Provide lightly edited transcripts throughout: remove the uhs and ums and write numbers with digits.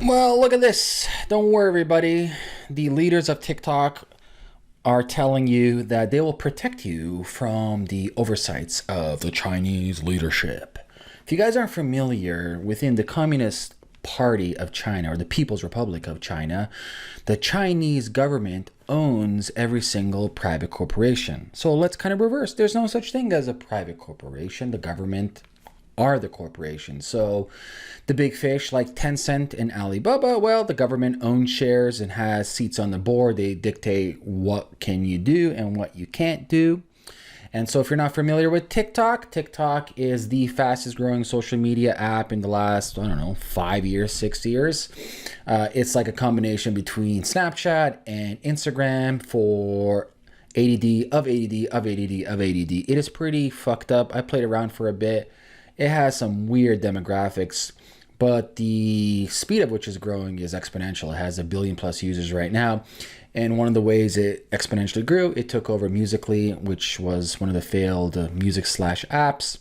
Well, look at this. Don't worry, everybody. The leaders of TikTok are telling you that they will protect you from the oversights of the Chinese leadership. If you guys aren't familiar, within the Communist Party of China, or the People's Republic of China, the Chinese government owns every single private corporation. So let's kind of reverse. There's no such thing as a private corporation. The government are the corporations. So the big fish like Tencent and Alibaba, well, the government owns shares and has seats on the board. They dictate what can you do and what you can't do. And so if you're not familiar with TikTok, TikTok is the fastest growing social media app in the last, 5 years, 6 years. It's like a combination between Snapchat and Instagram for ADD of ADD of ADD of ADD. It is pretty fucked up. I played around for a bit. It has some weird demographics, but the speed at which it's growing is exponential. It has 1 billion plus users right now. And one of the ways it exponentially grew, it took over Musical.ly, which was one of the failed music slash apps.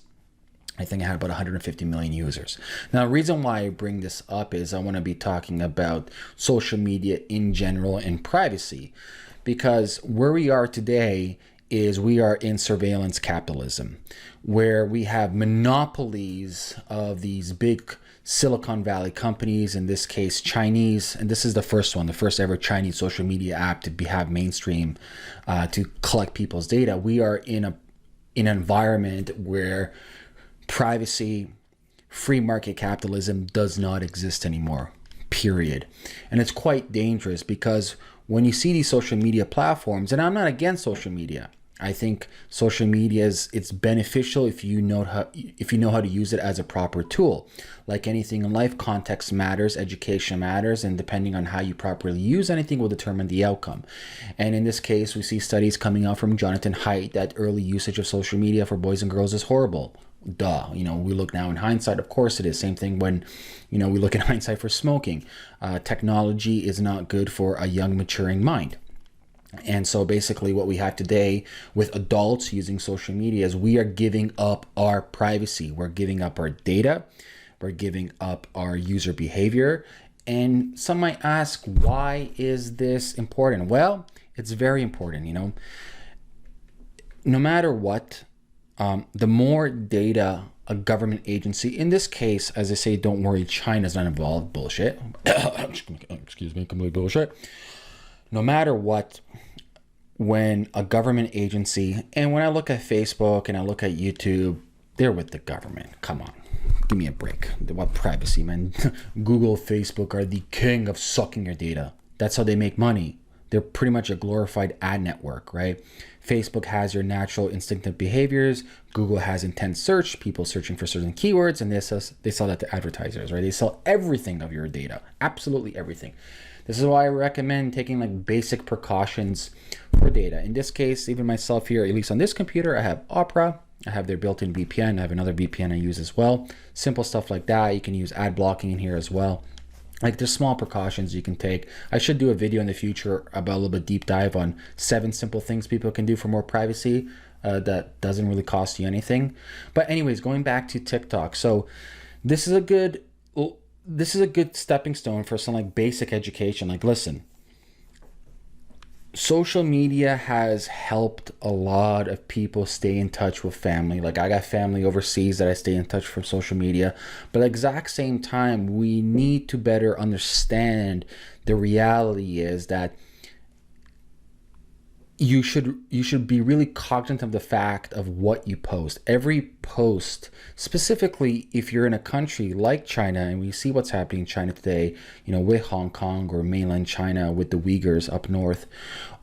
I think it had about 150 million users. Now, the reason why I bring this up is I want to be talking about social media in general and privacy, because where we are today is we are in surveillance capitalism, where we have monopolies of these big Silicon Valley companies, in this case Chinese, and this is the first one, the first ever Chinese social media app to have mainstream to collect people's data. We are in an environment where privacy, free market capitalism does not exist anymore, period. And it's quite dangerous, because when you see these social media platforms, and I'm not against social media, I think social media it's beneficial if you know how to use it as a proper tool. Like anything in life, context matters, education matters, and depending on how you properly use anything will determine the outcome. And in this case, we see studies coming out from Jonathan Haidt that early usage of social media for boys and girls is horrible. Duh. We look now in hindsight, of course it is. Same thing when, we look in hindsight for smoking. Technology is not good for a young, maturing mind. And so basically what we have today with adults using social media is we are giving up our privacy. We're giving up our data. We're giving up our user behavior. And some might ask, why is this important? Well, it's very important. No matter what, the more data a government agency, in this case, as I say, don't worry, China's not involved. Bullshit. Excuse me, complete bullshit. No matter what, when a government agency, and when I look at Facebook and I look at YouTube, they're with the government. Come on, give me a break. What privacy, man? Google, Facebook are the king of sucking your data. That's how they make money. They're pretty much a glorified ad network, right? Facebook has your natural instinctive behaviors. Google has intense search, people searching for certain keywords, and they sell that to advertisers, right? They sell everything of your data, absolutely everything. This is why I recommend taking like basic precautions for data. In this case, even myself here, at least on this computer, I have Opera. I have their built-in VPN. I have another VPN I use as well. Simple stuff like that. You can use ad blocking in here as well. Like, there's small precautions you can take. I should do a video in the future about a little bit deep dive on 7 simple things people can do for more privacy that doesn't really cost you anything. But anyways, going back to TikTok. So this is a good stepping stone for some like basic education. Like, listen, social media has helped a lot of people stay in touch with family. Like, I got family overseas that I stay in touch from social media. But at the exact same time, we need to better understand the reality is that you should be really cognizant of the fact of what you post. Every post, specifically if you're in a country like China, and we see what's happening in China today, with Hong Kong or mainland China with the Uyghurs up north,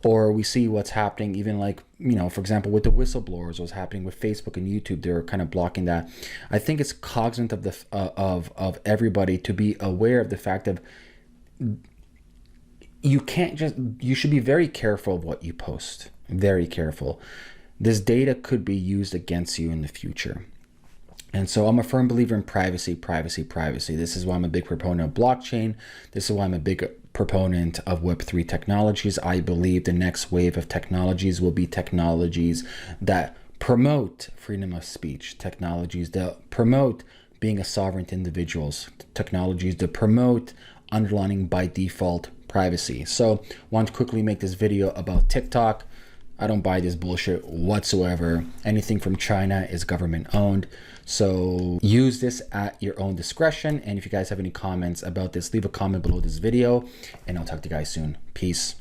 or we see what's happening even like, for example, with the whistleblowers, what's happening with Facebook and YouTube. They're kind of blocking that. I think it's cognizant of the of everybody to be aware of the fact of you should be very careful of what you post. Very careful. This data could be used against you in the future. And so I'm a firm believer in privacy, privacy, privacy. This is why I'm a big proponent of blockchain. This is why I'm a big proponent of Web3 technologies. I believe the next wave of technologies will be technologies that promote freedom of speech, technologies that promote being a sovereign individuals, technologies that promote underlining by default privacy. So want to quickly make this video about TikTok. I don't buy this bullshit whatsoever. Anything from China is government owned. So use this at your own discretion. And if you guys have any comments about this, leave a comment below this video and I'll talk to you guys soon. Peace.